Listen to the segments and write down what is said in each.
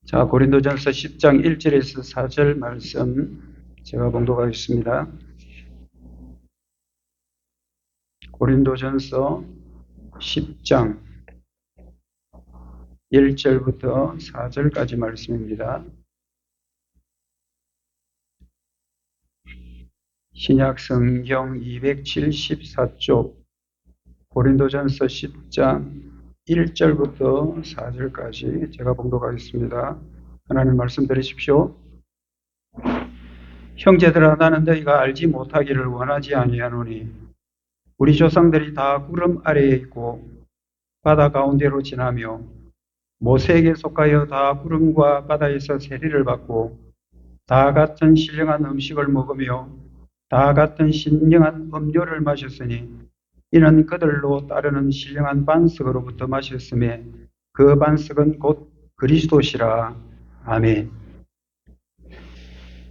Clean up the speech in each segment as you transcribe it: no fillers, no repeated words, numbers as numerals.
자, 고린도전서 10장 1절에서 4절 말씀 제가 봉독하겠습니다. 고린도전서 10장 1절부터 4절까지 말씀입니다. 신약 성경 274쪽 고린도전서 10장 1절부터 4절까지 제가 봉독하겠습니다. 하나님 말씀 들으십시오. 형제들아, 나는 너희가 알지 못하기를 원하지 아니하노니 우리 조상들이 다 구름 아래에 있고 바다 가운데로 지나며 모세에게 속하여 다 구름과 바다에서 세리를 받고 다 같은 신령한 음식을 먹으며 다 같은 신령한 음료를 마셨으니 이는 그들로 따르는 신령한 반석으로부터 마셨음에 그 반석은 곧 그리스도시라. 아멘.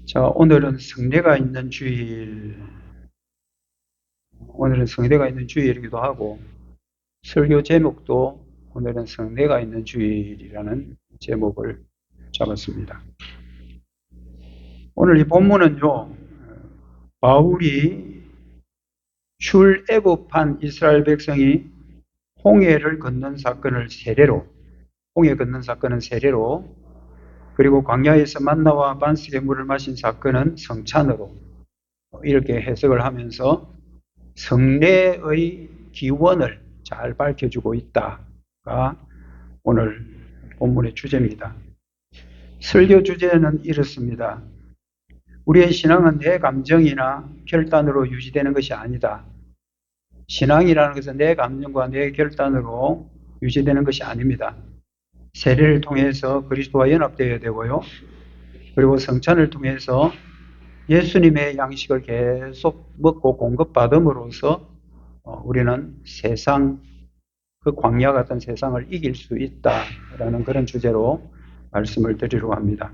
자, 오늘은 성례가 있는 주일. 오늘은 성례가 있는 주일이기도 하고 설교 제목도 오늘은 성례가 있는 주일이라는 제목을 잡았습니다. 오늘 이 본문은요, 바울이 출애굽한 이스라엘 백성이 홍해를 건넌 사건을 세례로, 홍해 건넌 사건은 세례로, 그리고 광야에서 만나와 반석의 물을 마신 사건은 성찬으로 이렇게 해석을 하면서 성례의 기원을 잘 밝혀주고 있다가 오늘 본문의 주제입니다. 설교 주제는 이렇습니다. 우리의 신앙은 내 감정이나 결단으로 유지되는 것이 아니다. 신앙이라는 것은 내 감정과 내 결단으로 유지되는 것이 아닙니다. 세례를 통해서 그리스도와 연합되어야 되고요. 그리고 성찬을 통해서 예수님의 양식을 계속 먹고 공급받음으로써 우리는 세상, 그 광야 같은 세상을 이길 수 있다라는 그런 주제로 말씀을 드리려고 합니다.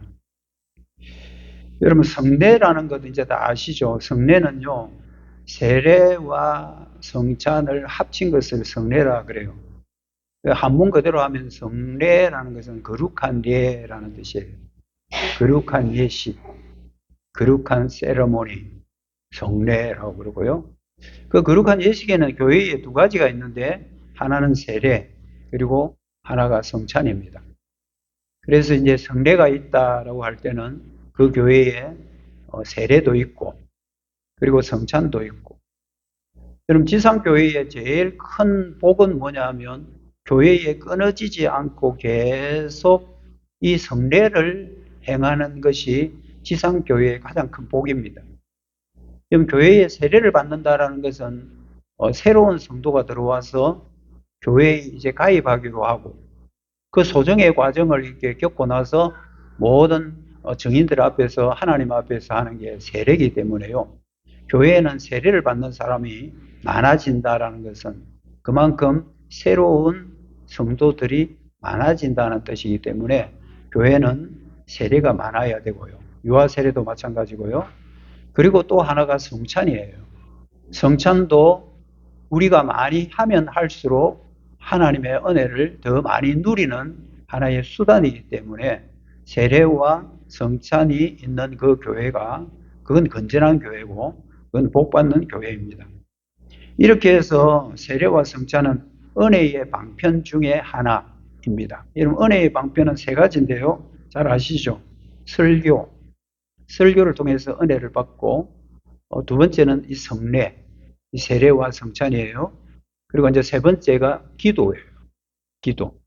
여러분, 성례라는 것도 이제 다 아시죠? 성례는요, 세례와 성찬을 합친 것을 성례라 그래요. 한문 그대로 하면 성례라는 것은 거룩한 예라는 뜻이에요. 거룩한 예식, 거룩한 세러모니, 성례라고 그러고요. 그 거룩한 예식에는 교회에 두 가지가 있는데 하나는 세례, 그리고 하나가 성찬입니다. 그래서 이제 성례가 있다라고 할 때는 그 교회에 세례도 있고 그리고 성찬도 있고. 여러분, 지상교회의 제일 큰 복은 뭐냐 하면 교회에 끊어지지 않고 계속 이 성례를 행하는 것이 지상교회의 가장 큰 복입니다. 여러분, 교회에 세례를 받는다라는 것은 새로운 성도가 들어와서 교회에 이제 가입하기로 하고 그 소정의 과정을 이렇게 겪고 나서 모든 증인들 앞에서 하나님 앞에서 하는 게 세례이기 때문에요. 교회에는 세례를 받는 사람이 많아진다라는 것은 그만큼 새로운 성도들이 많아진다는 뜻이기 때문에 교회는 세례가 많아야 되고요. 유아 세례도 마찬가지고요. 그리고 또 하나가 성찬이에요. 성찬도 우리가 많이 하면 할수록 하나님의 은혜를 더 많이 누리는 하나의 수단이기 때문에 세례와 성찬이 있는 그 교회가 그건 건전한 교회고 그건 복받는 교회입니다. 이렇게 해서 세례와 성찬은 은혜의 방편 중에 하나입니다. 여러분, 은혜의 방편은 세 가지인데요. 잘 아시죠? 설교를 통해서 은혜를 받고 두 번째는 이 성례, 이 세례와 성찬이에요. 그리고 이제 세 번째가 기도예요. 기도.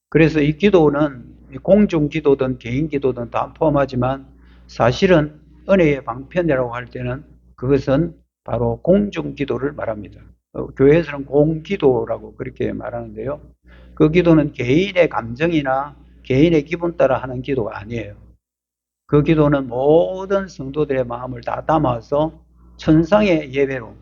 그래서 이 기도는 공중 기도든 개인 기도든 다 포함하지만 사실은 은혜의 방편이라고 할 때는 그것은 바로 공중 기도를 말합니다. 교회에서는 공기도라고 그렇게 말하는데요. 그 기도는 개인의 감정이나 개인의 기분 따라 하는 기도가 아니에요. 그 기도는 모든 성도들의 마음을 다 담아서 천상의 예배로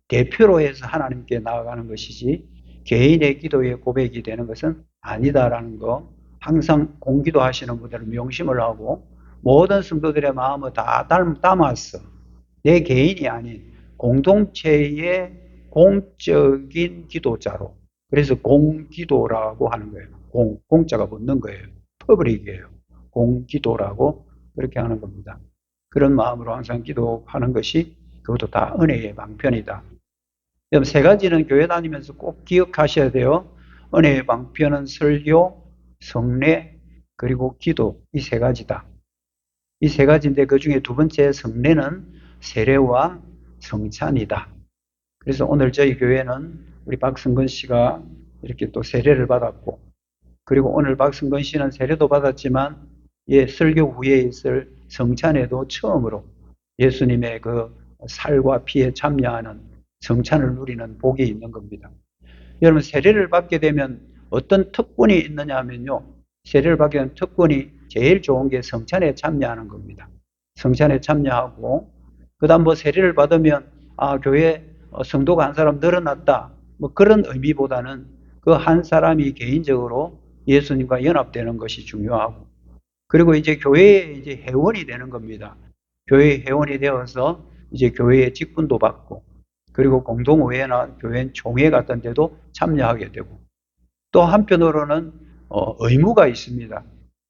대표로 해서 하나님께 나아가는 것이지 개인의 기도의 고백이 되는 것은 아니다라는 거 항상 공기도 하시는 분들은 명심을 하고 모든 성도들의 마음을 다 담았어. 내 개인이 아닌 공동체의 공적인 기도자로. 그래서 공기도라고 하는 거예요. 공자가 붙는 거예요. 퍼블릭이에요. 공기도라고 그렇게 하는 겁니다. 그런 마음으로 항상 기도하는 것이 그것도 다 은혜의 방편이다. 여러분, 세 가지는 교회 다니면서 꼭 기억하셔야 돼요. 은혜의 방편은 설교, 성례, 그리고 기도, 이 세 가지다. 이 세 가지인데 그 중에 두 번째 성례는 세례와 성찬이다. 그래서 오늘 저희 교회는 우리 박성근 씨가 이렇게 또 세례를 받았고, 그리고 오늘 박성근 씨는 세례도 받았지만 설교 후에 있을 성찬에도 처음으로 예수님의 그 살과 피에 참여하는 성찬을 누리는 복이 있는 겁니다. 여러분, 세례를 받게 되면 어떤 특권이 있느냐 하면요, 세례를 받게 되면 특권이 제일 좋은 게 성찬에 참여하는 겁니다. 성찬에 참여하고, 그 다음 뭐 세례를 받으면 교회 성도가 한 사람 늘어났다, 뭐 그런 의미보다는 그 한 사람이 개인적으로 예수님과 연합되는 것이 중요하고, 그리고 이제 교회에 이제 회원이 되는 겁니다. 교회 회원이 되어서 이제 교회의 직분도 받고, 그리고 공동회나 교회 총회 같은 데도 참여하게 되고, 또 한편으로는 의무가 있습니다.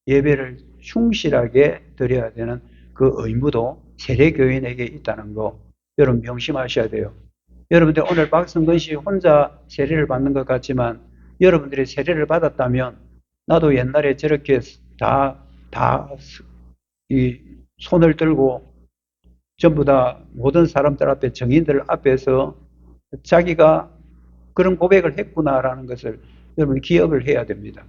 예배를 충실하게 드려야 되는 그 의무도 세례교인에게 있다는 거 여러분 명심하셔야 돼요. 여러분들 오늘 박성근 씨 혼자 세례를 받는 것 같지만 여러분들이 세례를 받았다면 나도 옛날에 저렇게 이 손을 들고 전부 다 모든 사람들 앞에 정인들 앞에서 자기가 그런 고백을 했구나라는 것을 여러분 기억을 해야 됩니다.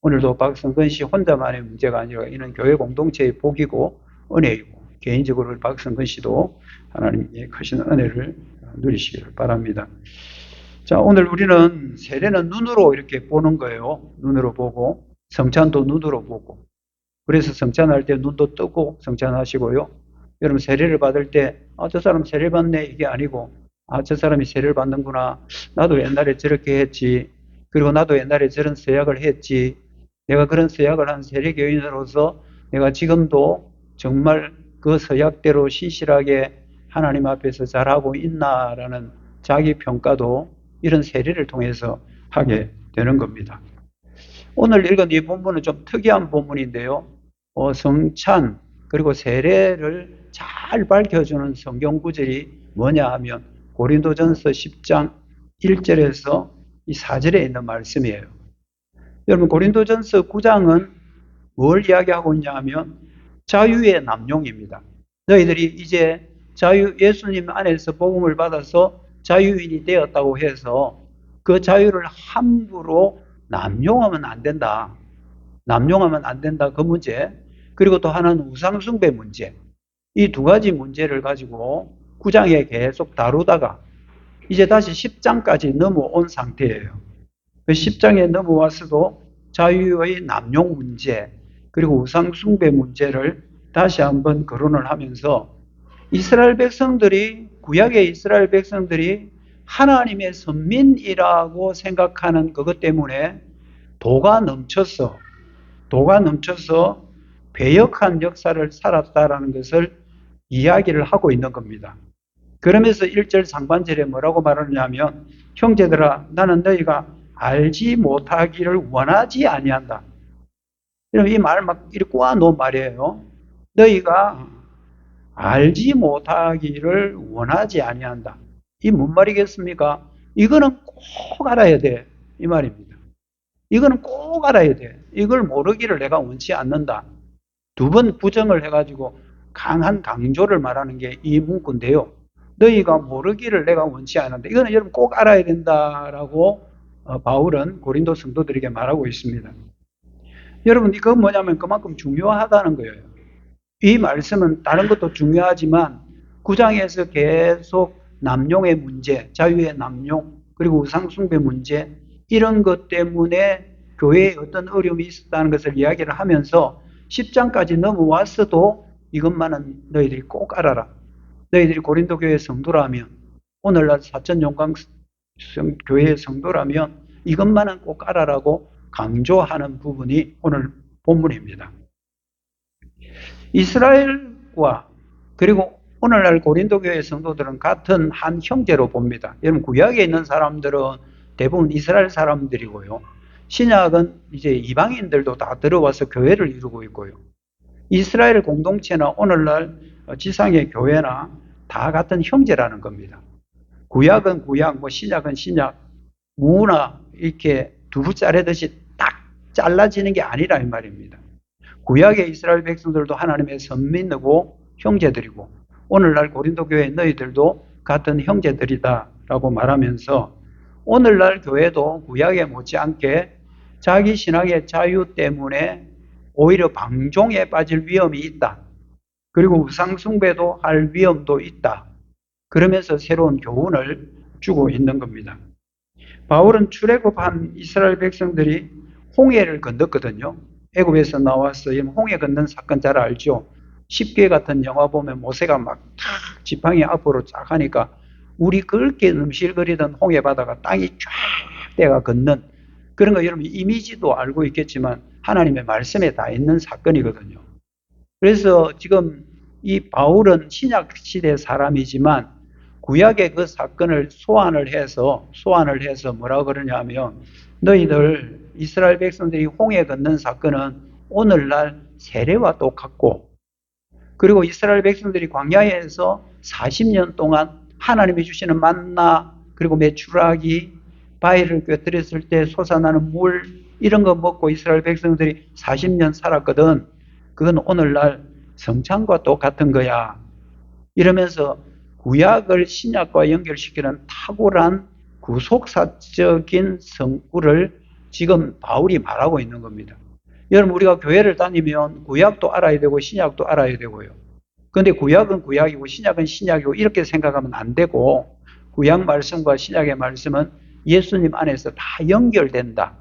오늘도 박성근 씨 혼자만의 문제가 아니라 이는 교회 공동체의 복이고 은혜이고 개인적으로 박성근 씨도 하나님의 크신 은혜를 누리시기를 바랍니다. 자, 오늘 우리는 세례는 눈으로 이렇게 보는 거예요. 눈으로 보고 성찬도 눈으로 보고, 그래서 성찬할 때 눈도 뜨고 성찬하시고요. 여러분 세례를 받을 때 저 사람 세례 받네 이게 아니고 저 사람이 세례를 받는구나. 나도 옛날에 저렇게 했지. 그리고 나도 옛날에 저런 서약을 했지. 내가 그런 서약을 한 세례교인으로서 내가 지금도 정말 그 서약대로 신실하게 하나님 앞에서 잘하고 있나라는 자기 평가도 이런 세례를 통해서 하게 되는 겁니다. 오늘 읽은 이 본문은 좀 특이한 본문인데요. 성찬 그리고 세례를 잘 밝혀주는 성경 구절이 뭐냐 하면 고린도전서 10장 1절에서 이 4절에 있는 말씀이에요. 여러분, 고린도전서 9장은 뭘 이야기하고 있냐 하면 자유의 남용입니다. 너희들이 이제 예수님 안에서 복음을 받아서 자유인이 되었다고 해서 그 자유를 함부로 남용하면 안 된다. 남용하면 안 된다. 그 문제. 그리고 또 하나는 우상숭배 문제. 이 두 가지 문제를 가지고 9장에 계속 다루다가 이제 다시 10장까지 넘어온 상태예요. 그 10장에 넘어와서도 자유의 남용 문제, 그리고 우상숭배 문제를 다시 한번 거론을 하면서 이스라엘 백성들이, 구약의 이스라엘 백성들이 하나님의 선민이라고 생각하는 그것 때문에 도가 넘쳐서 배역한 역사를 살았다라는 것을 이야기를 하고 있는 겁니다. 그러면서 1절 상반절에 뭐라고 말하느냐면 형제들아 나는 너희가 알지 못하기를 원하지 아니한다. 이 말 막 이렇게 꼬아놓은 말이에요. 너희가 알지 못하기를 원하지 아니한다. 이 뭔 말이겠습니까? 이거는 꼭 알아야 돼. 이 말입니다. 이거는 꼭 알아야 돼. 이걸 모르기를 내가 원치 않는다. 두 번 부정을 해가지고 강한 강조를 말하는 게 이 문구인데요. 너희가 모르기를 내가 원치 않는다. 이거는 여러분 꼭 알아야 된다라고 바울은 고린도 성도들에게 말하고 있습니다. 여러분, 이거 뭐냐면 그만큼 중요하다는 거예요. 이 말씀은 다른 것도 중요하지만 9장에서 계속 남용의 문제, 자유의 남용, 그리고 우상숭배 문제, 이런 것 때문에 교회에 어떤 어려움이 있었다는 것을 이야기를 하면서 10장까지 넘어왔어도 이것만은 너희들이 꼭 알아라. 너희들이 고린도 교회 성도라면, 오늘날 사천용광 교회의 성도라면 이것만은 꼭 알아라고 강조하는 부분이 오늘 본문입니다. 이스라엘과 그리고 오늘날 고린도 교회 성도들은 같은 한 형제로 봅니다. 여러분, 구약에 있는 사람들은 대부분 이스라엘 사람들이고요. 신약은 이제 이방인들도 다 들어와서 교회를 이루고 있고요. 이스라엘 공동체나 오늘날 지상의 교회나 다 같은 형제라는 겁니다. 구약은 구약, 뭐 신약은 신약, 무나 이렇게 두부 자르듯이 딱 잘라지는 게 아니라 이 말입니다. 구약의 이스라엘 백성들도 하나님의 선민이고 형제들이고 오늘날 고린도 교회 너희들도 같은 형제들이다라고 말하면서 오늘날 교회도 구약에 못지않게 자기 신앙의 자유 때문에 오히려 방종에 빠질 위험이 있다. 그리고 우상 숭배도 할 위험도 있다. 그러면서 새로운 교훈을 주고 있는 겁니다. 바울은 출애굽한 이스라엘 백성들이 홍해를 건넜거든요. 애굽에서 나와서 홍해 건넌 사건 잘 알죠? 10개 같은 영화 보면 모세가 막 탁 지팡이 앞으로 쫙 하니까 우리 그렇게 넘실거리던 홍해 바다가 땅이 쫙 대가 건넌 그런 거 여러분 이미지도 알고 있겠지만 하나님의 말씀에 다 있는 사건이거든요. 그래서 지금 이 바울은 신약 시대 사람이지만 구약의 그 사건을 소환을 해서 뭐라고 그러냐면 너희들 이스라엘 백성들이 홍해 건넌 사건은 오늘날 세례와 똑같고 그리고 이스라엘 백성들이 광야에서 40년 동안 하나님이 주시는 만나 그리고 메추라기 바위를 꿰뜨렸을 때 솟아나는 물 이런 거 먹고 이스라엘 백성들이 40년 살았거든. 그건 오늘날 성찬과 똑같은 거야. 이러면서 구약을 신약과 연결시키는 탁월한 구속사적인 성구를 지금 바울이 말하고 있는 겁니다. 여러분 우리가 교회를 다니면 구약도 알아야 되고 신약도 알아야 되고요. 그런데 구약은 구약이고 신약은 신약이고 이렇게 생각하면 안 되고 구약 말씀과 신약의 말씀은 예수님 안에서 다 연결된다.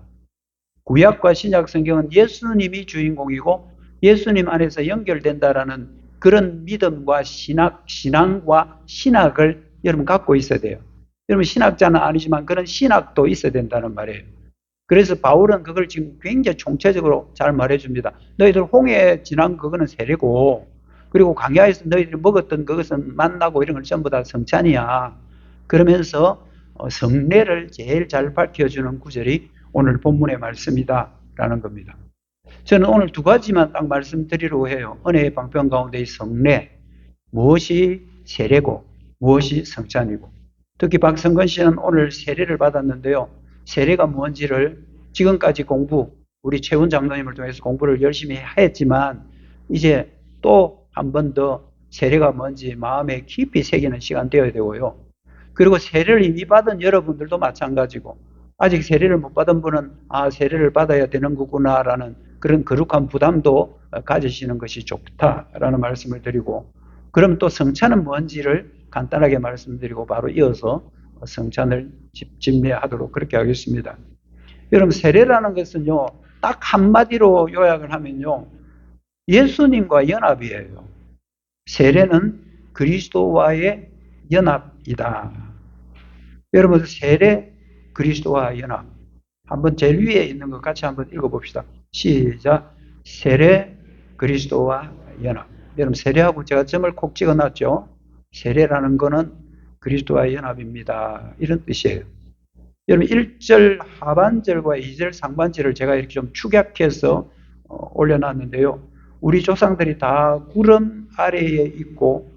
구약과 신약 성경은 예수님이 주인공이고 예수님 안에서 연결된다라는 그런 믿음과 신앙과 신학을 여러분 갖고 있어야 돼요. 여러분 신학자는 아니지만 그런 신학도 있어야 된다는 말이에요. 그래서 바울은 그걸 지금 굉장히 총체적으로 잘 말해줍니다. 너희들 홍해 지난 그거는 세례고 그리고 광야에서 너희들이 먹었던 그것은 만나고 이런 걸 전부 다 성찬이야. 그러면서 성례를 제일 잘 밝혀주는 구절이 오늘 본문의 말씀이다라는 겁니다. 저는 오늘 두 가지만 딱 말씀드리려고 해요. 은혜의 방편 가운데의 성례, 무엇이 세례고 무엇이 성찬이고 특히 박성근 씨는 오늘 세례를 받았는데요. 세례가 뭔지를 지금까지 우리 최훈 장로님을 통해서 공부를 열심히 했지만 이제 또 한 번 더 세례가 뭔지 마음에 깊이 새기는 시간 되어야 되고요. 그리고 세례를 이미 받은 여러분들도 마찬가지고 아직 세례를 못 받은 분은 세례를 받아야 되는 거구나라는 그런 거룩한 부담도 가지시는 것이 좋다라는 말씀을 드리고 그럼 또 성찬은 뭔지를 간단하게 말씀드리고 바로 이어서 성찬을 집례하도록 그렇게 하겠습니다. 여러분 세례라는 것은요 딱 한마디로 요약을 하면요 예수님과 연합이에요. 세례는 그리스도와의 연합이다. 여러분 세례 그리스도와 연합 한번 제일 위에 있는 것 같이 한번 읽어봅시다. 시작. 세례 그리스도와 연합. 여러분 세례하고 제가 점을 콕 찍어놨죠. 세례라는 거는 그리스도와 연합입니다. 이런 뜻이에요. 여러분 1절 하반절과 2절 상반절을 제가 이렇게 좀 축약해서 올려놨는데요. 우리 조상들이 다 구름 아래에 있고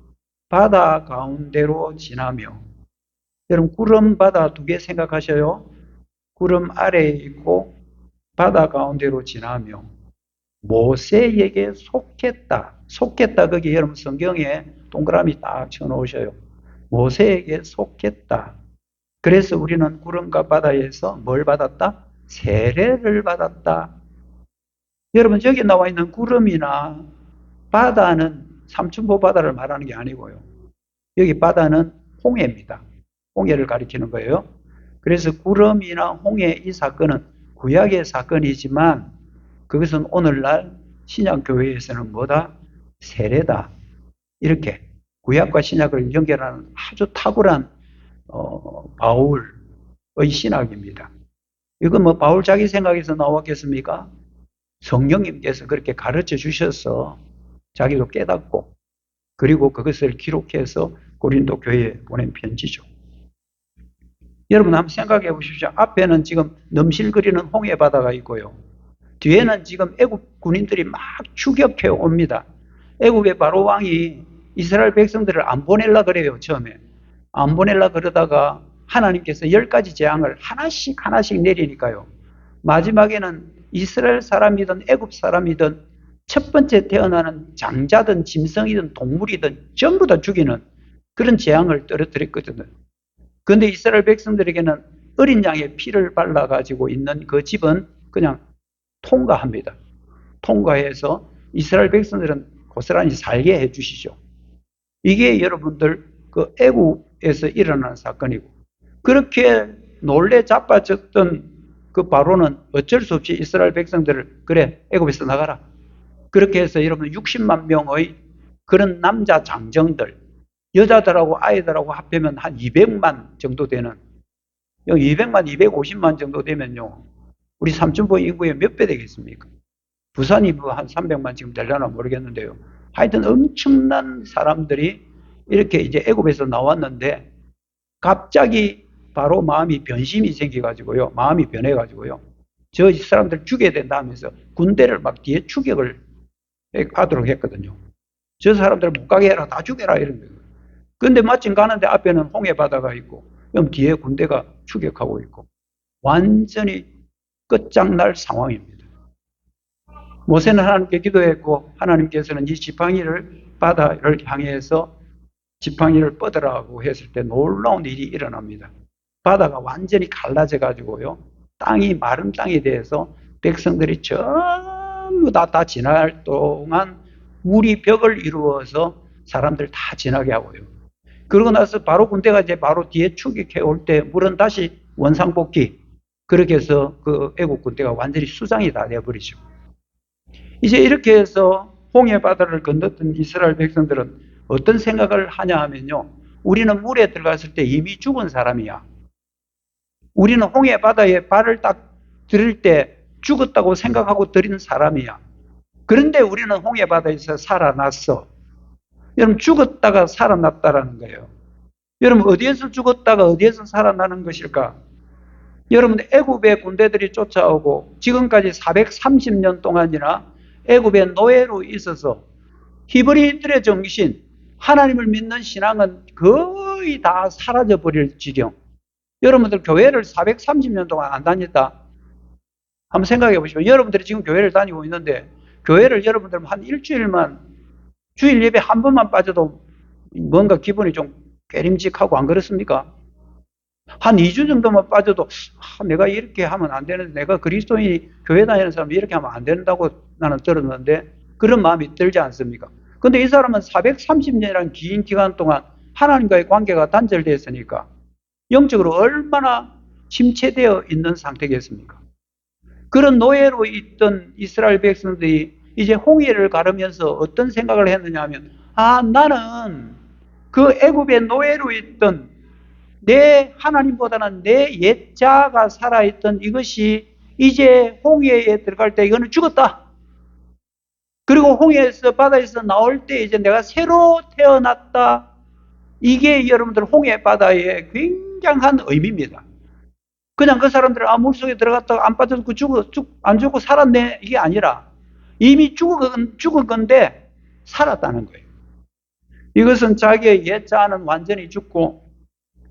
바다 가운데로 지나며 여러분 구름 바다 두 개 생각하셔요. 구름 아래에 있고 바다 가운데로 지나며 모세에게 속했다. 속했다 거기 여러분 성경에 동그라미 딱 쳐놓으셔요. 모세에게 속했다. 그래서 우리는 구름과 바다에서 뭘 받았다? 세례를 받았다. 여러분 여기 나와 있는 구름이나 바다는 삼천포 바다를 말하는 게 아니고요. 여기 바다는 홍해입니다. 홍해를 가리키는 거예요. 그래서 구름이나 홍해 이 사건은 구약의 사건이지만 그것은 오늘날 신약교회에서는 뭐다? 세례다. 이렇게 구약과 신약을 연결하는 아주 탁월한 바울의 신학입니다. 이건 뭐 바울 자기 생각에서 나왔겠습니까? 성령님께서 그렇게 가르쳐 주셔서 자기도 깨닫고 그리고 그것을 기록해서 고린도 교회에 보낸 편지죠. 여러분 한번 생각해 보십시오. 앞에는 지금 넘실거리는 홍해 바다가 있고요. 뒤에는 지금 애굽 군인들이 막 추격해 옵니다. 애굽의 바로 왕이 이스라엘 백성들을 안 보낼라 그래요. 처음에 안 보낼라 그러다가 하나님께서 10가지 재앙을 하나씩 하나씩 내리니까요. 마지막에는 이스라엘 사람이든 애굽 사람이든 첫 번째 태어나는 장자든 짐승이든 동물이든 전부 다 죽이는 그런 재앙을 떨어뜨렸거든요. 그런데 이스라엘 백성들에게는 어린 양의 피를 발라가지고 있는 그 집은 그냥 통과합니다. 통과해서 이스라엘 백성들은 고스란히 살게 해주시죠. 이게 여러분들 그 애국에서 일어나는 사건이고, 그렇게 놀래 자빠졌던 그 바로는 어쩔 수 없이 이스라엘 백성들을 그래 애국에서 나가라. 그렇게 해서 여러분 60만 명의 그런 남자 장정들, 여자들하고 아이들하고 합하면 한 200만 정도 되는, 200만, 250만 정도 되면요, 우리 삼천포 인구의 몇 배 되겠습니까? 부산이 뭐 한 300만 지금 되려나 모르겠는데요. 하여튼 엄청난 사람들이 이렇게 이제 애굽에서 나왔는데, 갑자기 바로 마음이 변심이 생겨가지고요, 마음이 변해가지고요, 저 사람들 죽여야 된다 하면서 군대를 막 뒤에 추격을 하도록 했거든요. 저 사람들 못 가게 해라, 다 죽여라, 이런 거예요. 근데 마침 가는데 앞에는 홍해 바다가 있고, 뒤에 군대가 추격하고 있고, 완전히 끝장날 상황입니다. 모세는 하나님께 기도했고, 하나님께서는 이 지팡이를 바다를 향해서 지팡이를 뻗으라고 했을 때 놀라운 일이 일어납니다. 바다가 완전히 갈라져 가지고요, 땅이 마른 땅이 돼서 백성들이 전부 다 지날 동안 물이 벽을 이루어서 사람들 다 지나게 하고요. 그러고 나서 바로 군대가 이제 바로 뒤에 추격해 올 때 물은 다시 원상복귀. 그렇게 해서 그 애국 군대가 완전히 수장이 다 되어버리죠. 이제 이렇게 해서 홍해 바다를 건넜던 이스라엘 백성들은 어떤 생각을 하냐 하면요, 우리는 물에 들어갔을 때 이미 죽은 사람이야. 우리는 홍해 바다에 발을 딱 들일 때 죽었다고 생각하고 들인 사람이야. 그런데 우리는 홍해 바다에서 살아났어. 여러분, 죽었다가 살아났다라는 거예요. 여러분, 어디에서 죽었다가 어디에서 살아나는 것일까? 여러분, 애굽의 군대들이 쫓아오고 지금까지 430년 동안이나 애굽의 노예로 있어서 히브리인들의 정신, 하나님을 믿는 신앙은 거의 다 사라져버릴 지경. 여러분들 교회를 430년 동안 안 다녔다? 한번 생각해 보시면, 여러분들이 지금 교회를 다니고 있는데, 교회를 여러분들 한 일주일만, 주일 예배 한 번만 빠져도 뭔가 기분이 좀 깨림직하고 안 그렇습니까? 한 2주 정도만 빠져도 내가 이렇게 하면 안 되는데, 내가 그리스도인이 교회 다니는 사람이 이렇게 하면 안 된다고 나는 들었는데 그런 마음이 들지 않습니까? 근데 이 사람은 430년이라는 긴 기간 동안 하나님과의 관계가 단절되었으니까 영적으로 얼마나 침체되어 있는 상태겠습니까? 그런 노예로 있던 이스라엘 백성들이 이제 홍해를 가르면서 어떤 생각을 했느냐 하면, 나는 그 애굽의 노예로 있던 내 하나님보다는 내 옛자가 살아있던 이것이 이제 홍해에 들어갈 때 이거는 죽었다. 그리고 홍해에서 바다에서 나올 때 이제 내가 새로 태어났다. 이게 여러분들 홍해 바다의 굉장한 의미입니다. 그냥 그 사람들은 물속에 들어갔다가 안 빠져서 안 죽고 살았네, 이게 아니라 이미 죽은 건데 살았다는 거예요. 이것은 자기의 옛자는 완전히 죽고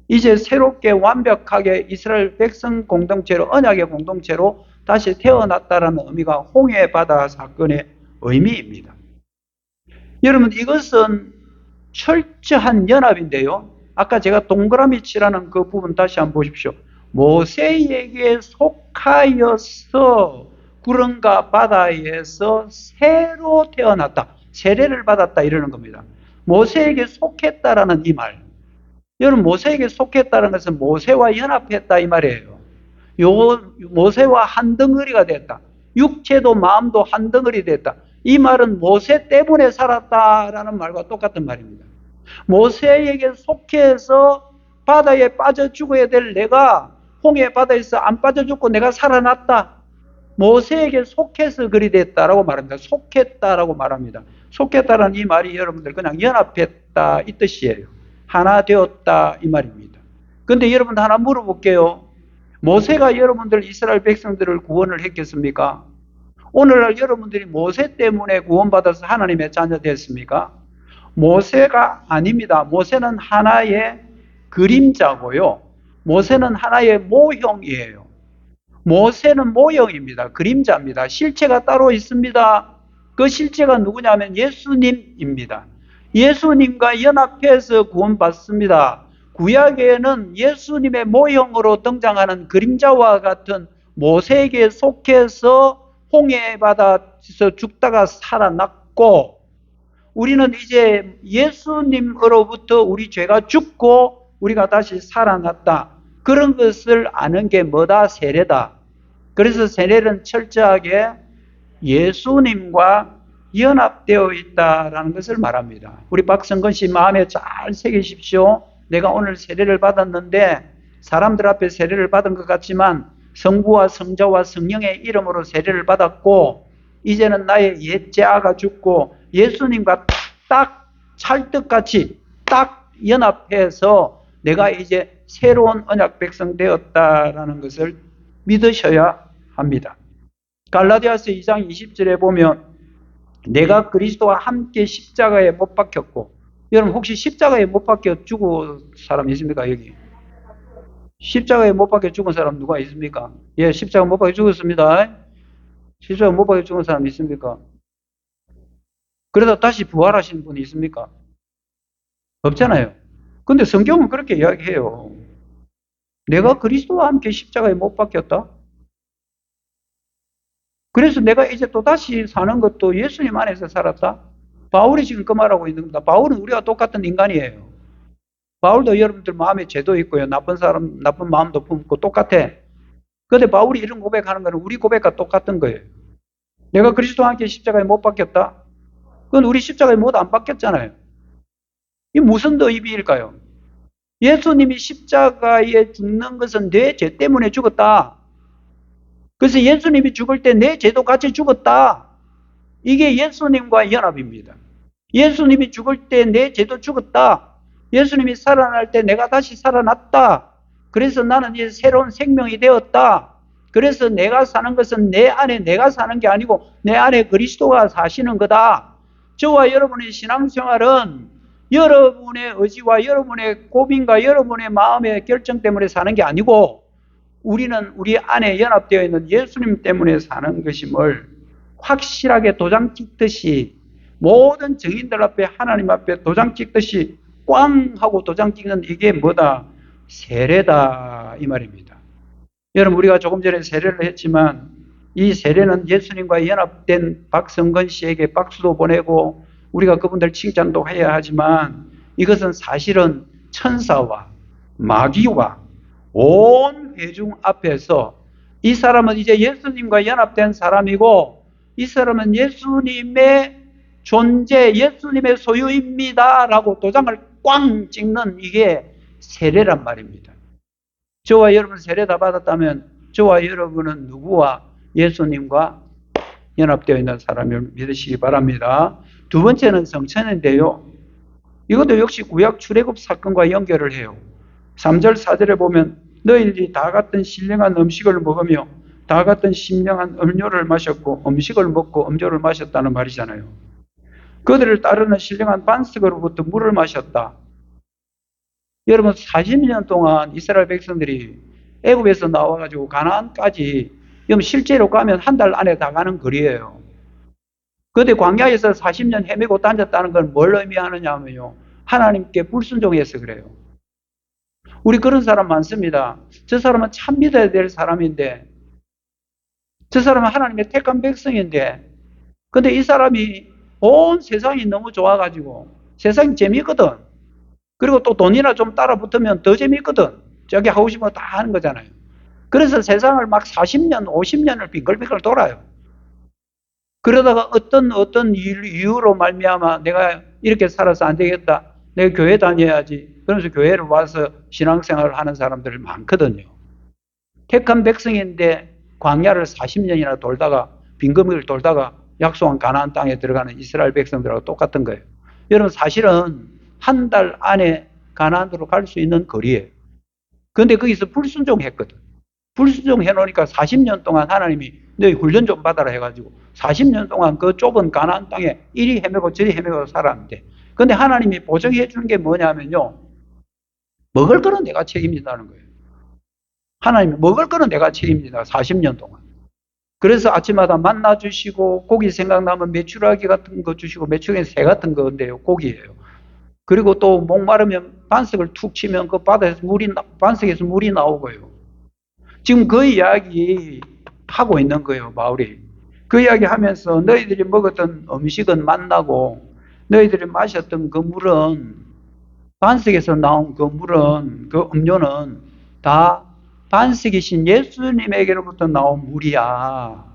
이제 새롭게 완벽하게 이스라엘 백성 공동체로, 언약의 공동체로 다시 태어났다라는 의미가 홍해 바다 사건의 의미입니다. 여러분, 이것은 철저한 연합인데요. 아까 제가 동그라미 칠하는 그 부분 다시 한번 보십시오. 모세에게 속하여서 구름과 바다에서 새로 태어났다. 세례를 받았다 이러는 겁니다. 모세에게 속했다라는 이 말. 여러분, 모세에게 속했다는 것은 모세와 연합했다 이 말이에요. 모세와 한 덩어리가 됐다. 육체도 마음도 한 덩어리 됐다. 이 말은 모세 때문에 살았다라는 말과 똑같은 말입니다. 모세에게 속해서 바다에 빠져 죽어야 될 내가 홍해 바다에서 안 빠져 죽고 내가 살아났다. 모세에게 속해서 그리 됐다라고 말합니다. 속했다라고 말합니다. 속했다라는 이 말이 여러분들 그냥 연합했다 이 뜻이에요. 하나 되었다 이 말입니다. 근데 여러분 하나 물어볼게요. 모세가 여러분들 이스라엘 백성들을 구원을 했겠습니까? 오늘날 여러분들이 모세 때문에 구원받아서 하나님의 자녀 됐습니까? 모세가 아닙니다. 모세는 하나의 그림자고요. 모세는 하나의 모형이에요. 모세는 모형입니다. 그림자입니다. 실체가 따로 있습니다. 그 실체가 누구냐면 예수님입니다. 예수님과 연합해서 구원받습니다. 구약에는 예수님의 모형으로 등장하는 그림자와 같은 모세에게 속해서 홍해바다에서 죽다가 살아났고, 우리는 이제 예수님으로부터 우리 죄가 죽고 우리가 다시 살아났다. 그런 것을 아는 게 뭐다? 세례다. 그래서 세례는 철저하게 예수님과 연합되어 있다라는 것을 말합니다. 우리 박성근 씨 마음에 잘 새기십시오. 내가 오늘 세례를 받았는데 사람들 앞에 세례를 받은 것 같지만 성부와 성자와 성령의 이름으로 세례를 받았고, 이제는 나의 옛 죄가 죽고 예수님과 딱 찰떡같이 딱 연합해서 내가 이제 새로운 언약 백성 되었다라는 것을 믿으셔야 합니다. 갈라디아서 2장 20절에 보면 내가 그리스도와 함께 십자가에 못 박혔고, 여러분 혹시 십자가에 못 박혀 죽은 사람 있습니까? 여기 십자가에 못 박혀 죽은 사람 누가 있습니까? 예, 십자가 못 박혀 죽었습니다. 십자가 못 박혀 죽은 사람 있습니까? 그러다 다시 부활하신 분이 있습니까? 없잖아요. 근데 성경은 그렇게 이야기해요. 내가 그리스도와 함께 십자가에 못 박혔다? 그래서 내가 이제 또 다시 사는 것도 예수님 안에서 살았다? 바울이 지금 그 말하고 있는 겁니다. 바울은 우리가 똑같은 인간이에요. 바울도 여러분들 마음에 죄도 있고요. 나쁜 마음도 품고 똑같아. 근데 바울이 이런 고백하는 거는 우리 고백과 똑같은 거예요. 내가 그리스도와 함께 십자가에 못 박혔다? 그건 우리 십자가에 못 안 박혔잖아요. 이 무슨 의미일까요? 예수님이 십자가에 죽는 것은 내 죄 때문에 죽었다. 그래서 예수님이 죽을 때 내 죄도 같이 죽었다. 이게 예수님과 연합입니다. 예수님이 죽을 때 내 죄도 죽었다. 예수님이 살아날 때 내가 다시 살아났다. 그래서 나는 이제 새로운 생명이 되었다. 그래서 내가 사는 것은 내 안에 내가 사는 게 아니고 내 안에 그리스도가 사시는 거다. 저와 여러분의 신앙생활은 여러분의 의지와 여러분의 고민과 여러분의 마음의 결정 때문에 사는 게 아니고 우리는 우리 안에 연합되어 있는 예수님 때문에 사는 것임을 확실하게 도장 찍듯이, 모든 증인들 앞에 하나님 앞에 도장 찍듯이 꽝 하고 도장 찍는 이게 뭐다? 세례다 이 말입니다. 여러분 우리가 조금 전에 세례를 했지만 이 세례는 예수님과 연합된 박성근 씨에게 박수도 보내고 우리가 그분들 칭찬도 해야 하지만, 이것은 사실은 천사와 마귀와 온 회중 앞에서 이 사람은 이제 예수님과 연합된 사람이고 이 사람은 예수님의 존재, 예수님의 소유입니다 라고 도장을 꽝 찍는 이게 세례란 말입니다. 저와 여러분 세례 다 받았다면 저와 여러분은 누구와? 예수님과 연합되어 있는 사람을 믿으시기 바랍니다. 두 번째는 성천인데요. 이것도 역시 구약 출애굽 사건과 연결을 해요. 3절 4절에 보면 너희들이 다 같은 신령한 음식을 먹으며 다 같은 신령한 음료를 마셨고 음식을 먹고 음료를 마셨다는 말이잖아요. 그들을 따르는 신령한 반석으로부터 물을 마셨다. 여러분 40년 동안 이스라엘 백성들이 애굽에서 나와가지고 가나안까지 실제로 가면 한 달 안에 다 가는 거리예요. 그런데 광야에서 40년 헤매고 다녔다는 건 뭘 의미하느냐면요, 하나님께 불순종해서 그래요. 우리 그런 사람 많습니다. 저 사람은 참 믿어야 될 사람인데, 저 사람은 하나님의 택한 백성인데, 근데 이 사람이 온 세상이 너무 좋아가지고 세상이 재미있거든. 그리고 또 돈이나 좀 따라 붙으면 더 재미있거든. 저기 하고 싶은 거 다 하는 거잖아요. 그래서 세상을 막 40년, 50년을 빙글빙글 돌아요. 그러다가 어떤 이유로 말미암아 내가 이렇게 살아서 안 되겠다, 내가 교회 다녀야지, 그러면서 교회를 와서 신앙생활을 하는 사람들이 많거든요. 택한 백성인데 광야를 40년이나 돌다가 빙글빙글 돌다가 약속한 가나안 땅에 들어가는 이스라엘 백성들하고 똑같은 거예요. 여러분 사실은 한 달 안에 가나안으로 갈 수 있는 거리예요. 그런데 거기서 불순종했거든. 불순종해 놓으니까 40년 동안 하나님이 너희 훈련 좀 받아라 해가지고 40년 동안 그 좁은 가나안 땅에 이리 헤매고 저리 헤매고 살았는데, 근데 하나님이 보증해 주는 게 뭐냐면요, 먹을 거는 내가 책임진다는 거예요. 하나님이 먹을 거는 내가 책임진다. 40년 동안. 그래서 아침마다 만나 주시고, 고기 생각나면 메추라기 같은 거 주시고, 메추라기는 새 같은 건데요, 고기예요. 그리고 또 목마르면 반석을 툭 치면 그 바다에서 반석에서 물이 나오고요. 지금 그 이야기 하고 있는 거예요, 바울이. 그 이야기 하면서 너희들이 먹었던 음식은 만나고, 너희들이 마셨던 그 물은, 반석에서 나온 그 물은, 그 음료는 다 반석이신 예수님에게로부터 나온 물이야.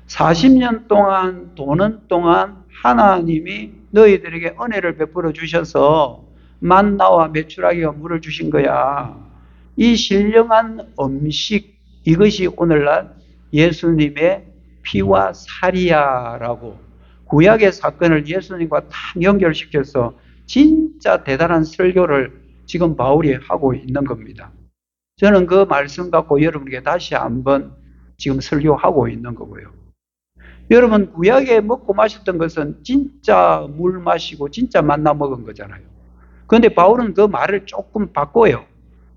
40년 동안 도는 동안 하나님이 너희들에게 은혜를 베풀어 주셔서 만나와 메추라기와 물을 주신 거야. 이 신령한 음식, 이것이 오늘날 예수님의 피와 살이야라고 구약의 사건을 예수님과 딱 연결시켜서 진짜 대단한 설교를 지금 바울이 하고 있는 겁니다. 저는 그 말씀 갖고 여러분에게 다시 한번 지금 설교하고 있는 거고요. 여러분, 구약에 먹고 마셨던 것은 진짜 물 마시고 진짜 만나 먹은 거잖아요. 그런데 바울은 그 말을 조금 바꿔요.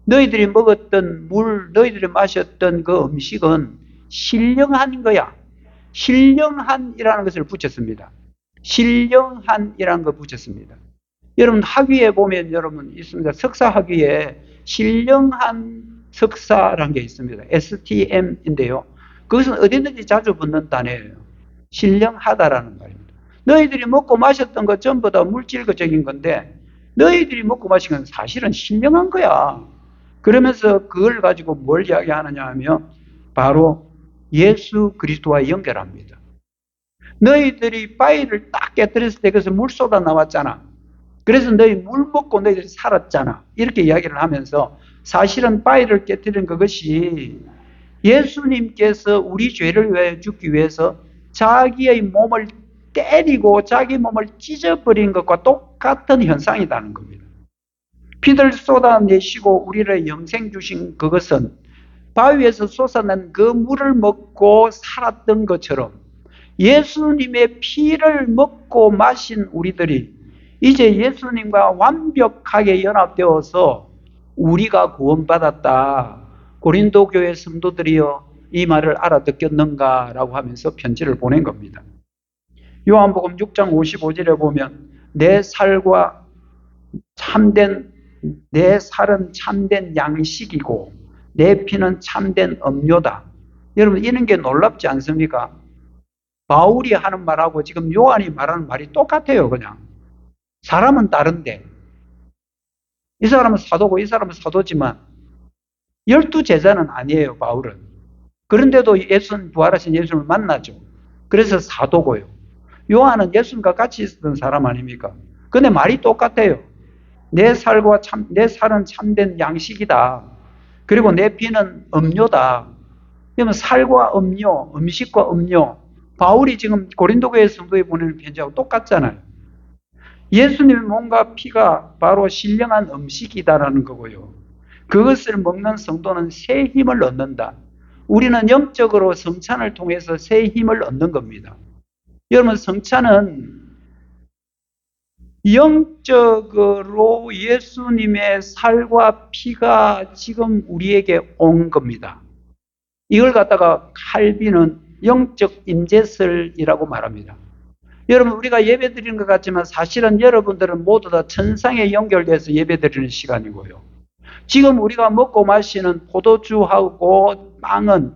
너희들이 먹었던 물, 너희들이 마셨던 그 음식은 신령한 거야. 신령한이라는 것을 붙였습니다. 신령한이라는 걸 붙였습니다. 여러분, 학위에 보면 여러분 있습니다. 석사 학위에 신령한 석사라는 게 있습니다. STM인데요. 그것은 어디든지 자주 붙는 단어예요. 신령하다라는 말입니다. 너희들이 먹고 마셨던 것 전부 다 물질적인 건데, 너희들이 먹고 마신 건 사실은 신령한 거야. 그러면서 그걸 가지고 뭘 이야기하느냐 하면 바로 예수 그리스도와 연결합니다. 너희들이 바위를 딱 깨뜨렸을 때 그래서 물 쏟아 나왔잖아. 그래서 너희 물 먹고 너희들이 살았잖아. 이렇게 이야기를 하면서 사실은 바위를 깨뜨린 그것이 예수님께서 우리 죄를 위하여 죽기 위해서 자기의 몸을 때리고 자기 몸을 찢어버린 것과 똑같은 현상이라는 겁니다. 피를 쏟아내시고 우리를 영생 주신 그것은 바위에서 쏟아낸 그 물을 먹고 살았던 것처럼 예수님의 피를 먹고 마신 우리들이 이제 예수님과 완벽하게 연합되어서 우리가 구원받았다. 고린도 교회 성도들이여 이 말을 알아듣겠는가라고 하면서 편지를 보낸 겁니다. 요한복음 6장 55절에 보면 내 살은 참된 양식이고 내 피는 참된 음료다. 여러분, 이런 게 놀랍지 않습니까? 바울이 하는 말하고 지금 요한이 말하는 말이 똑같아요. 그냥 사람은 다른데, 이 사람은 사도고 이 사람은 사도지만 12제자는 아니에요, 바울은. 그런데도 부활하신 예수님을 만나죠. 그래서 사도고요. 요한은 예수님과 같이 있었던 사람 아닙니까? 근데 말이 똑같아요. 내 살은 참된 양식이다. 그리고 내 피는 음료다. 그러면 살과 음료, 음식과 음료, 바울이 지금 고린도 교회 성도에 보내는 편지하고 똑같잖아요. 예수님의 몸과 피가 바로 신령한 음식이다라는 거고요. 그것을 먹는 성도는 새 힘을 얻는다. 우리는 영적으로 성찬을 통해서 새 힘을 얻는 겁니다. 여러분, 성찬은 영적으로 예수님의 살과 피가 지금 우리에게 온 겁니다. 이걸 갖다가 칼빈은 영적 임재설이라고 말합니다. 여러분, 우리가 예배 드리는 것 같지만 사실은 여러분들은 모두 다 천상에 연결돼서 예배 드리는 시간이고요. 지금 우리가 먹고 마시는 포도주하고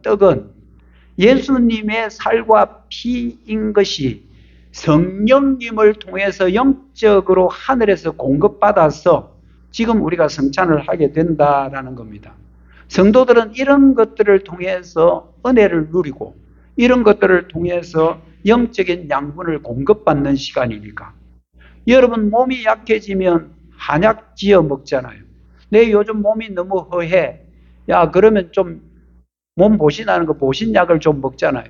떡은 예수님의 살과 피인 것이 성령님을 통해서 영적으로 하늘에서 공급받아서 지금 우리가 성찬을 하게 된다라는 겁니다. 성도들은 이런 것들을 통해서 은혜를 누리고 이런 것들을 통해서 영적인 양분을 공급받는 시간이니까. 여러분, 몸이 약해지면 한약 지어 먹잖아요. 내 요즘 몸이 너무 허해. 야, 그러면 좀 몸 보신하는 거 보신약을 좀 먹잖아요.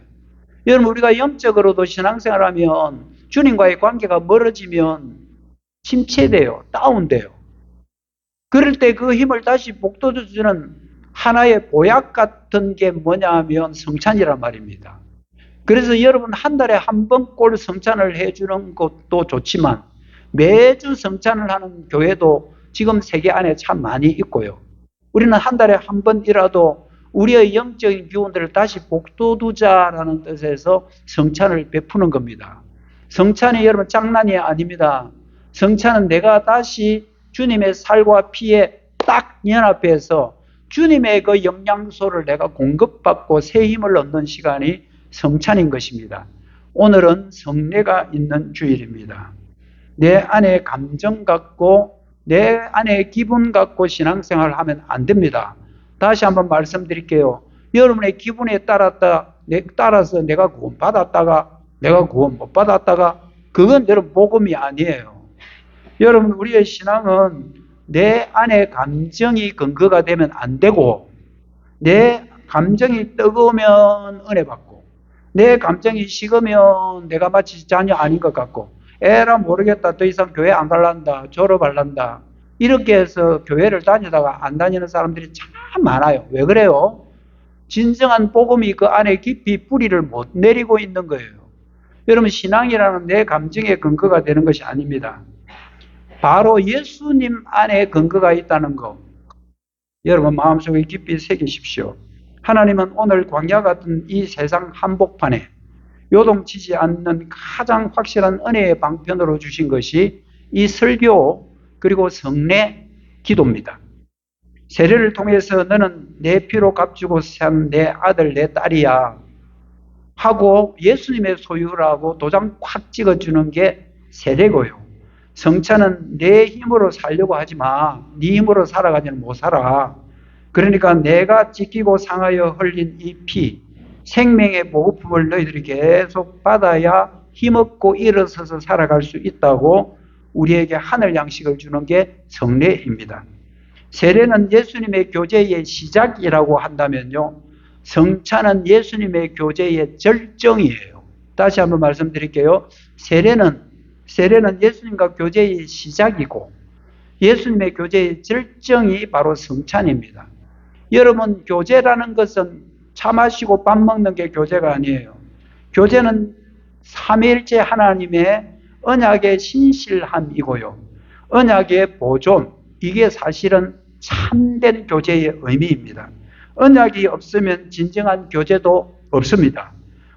여러분, 우리가 영적으로도 신앙생활을 하면 주님과의 관계가 멀어지면 침체돼요. 다운돼요. 그럴 때 그 힘을 다시 북돋워주는 하나의 보약 같은 게 뭐냐 하면 성찬이란 말입니다. 그래서 여러분 한 달에 한 번꼴 성찬을 해주는 것도 좋지만 매주 성찬을 하는 교회도 지금 세계 안에 참 많이 있고요. 우리는 한 달에 한 번이라도 우리의 영적인 기운들을 다시 북돋우자라는 뜻에서 성찬을 베푸는 겁니다. 성찬이 여러분 장난이 아닙니다. 성찬은 내가 다시 주님의 살과 피에 딱 연합해서 주님의 그 영양소를 내가 공급받고 새 힘을 얻는 시간이 성찬인 것입니다. 오늘은 성례가 있는 주일입니다. 내 안에 감정 갖고 내 안에 기분 갖고 신앙생활을 하면 안 됩니다. 다시 한번 말씀드릴게요. 여러분의 기분에 따라서 내가 구원 받았다가 내가 구원 못 받았다가 그건 여러분 복음이 아니에요. 여러분 우리의 신앙은 내 안에 감정이 근거가 되면 안 되고 내 감정이 뜨거우면 은혜 받고 내 감정이 식으면 내가 마치 자녀 아닌 것 같고 에라 모르겠다 더 이상 교회 안 갈란다 졸업할란다 이렇게 해서 교회를 다니다가 안 다니는 사람들이 참 많아요. 왜 그래요? 진정한 복음이 그 안에 깊이 뿌리를 못 내리고 있는 거예요. 여러분 신앙이라는 내 감정의 근거가 되는 것이 아닙니다. 바로 예수님 안에 근거가 있다는 것 여러분 마음속에 깊이 새기십시오. 하나님은 오늘 광야 같은 이 세상 한복판에 요동치지 않는 가장 확실한 은혜의 방편으로 주신 것이 이 설교 그리고 성례 기도입니다. 세례를 통해서 너는 내 피로 값주고 산 내 아들 내 딸이야 하고 예수님의 소유라고 도장 콱 찍어주는 게 세례고요. 성찬은 내 힘으로 살려고 하지 마. 네 힘으로 살아가지는 못 살아. 그러니까 내가 지키고 상하여 흘린 이 피, 생명의 보급품을 너희들이 계속 받아야 힘없고 일어서서 살아갈 수 있다고 우리에게 하늘 양식을 주는 게 성례입니다. 세례는 예수님의 교제의 시작이라고 한다면요. 성찬은 예수님의 교제의 절정이에요. 다시 한번 말씀드릴게요. 세례는 예수님과 교제의 시작이고 예수님의 교제의 절정이 바로 성찬입니다. 여러분 교제라는 것은 차 마시고 밥 먹는 게 교제가 아니에요. 교제는 삼위일체 하나님의 언약의 신실함이고요. 언약의 보존, 이게 사실은 참된 교제의 의미입니다. 언약이 없으면 진정한 교제도 없습니다.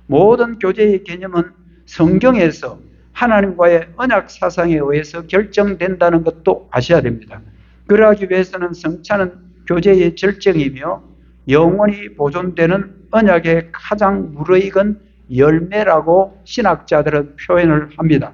모든 교제의 개념은 성경에서 하나님과의 언약 사상에 의해서 결정된다는 것도 아셔야 됩니다. 그러하기 위해서는 성찬은 교제의 절정이며 영원히 보존되는 언약의 가장 무르익은 열매라고 신학자들은 표현을 합니다.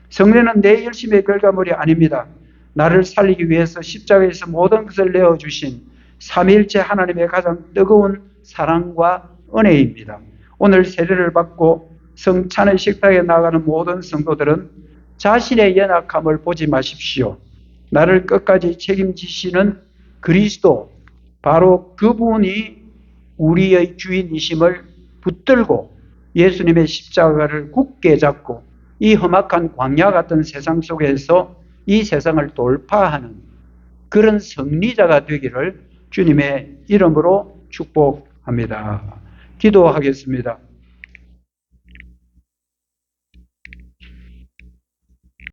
성례는 내 열심의 결과물이 아닙니다. 나를 살리기 위해서 십자가에서 모든 것을 내어주신 삼위일체 하나님의 가장 뜨거운 사랑과 은혜입니다. 오늘 세례를 받고 성찬의 식탁에 나가는 모든 성도들은 자신의 연약함을 보지 마십시오. 나를 끝까지 책임지시는 그리스도, 바로 그분이 우리의 주인이심을 붙들고 예수님의 십자가를 굳게 잡고 이 험악한 광야 같은 세상 속에서 이 세상을 돌파하는 그런 승리자가 되기를 주님의 이름으로 축복합니다. 기도하겠습니다.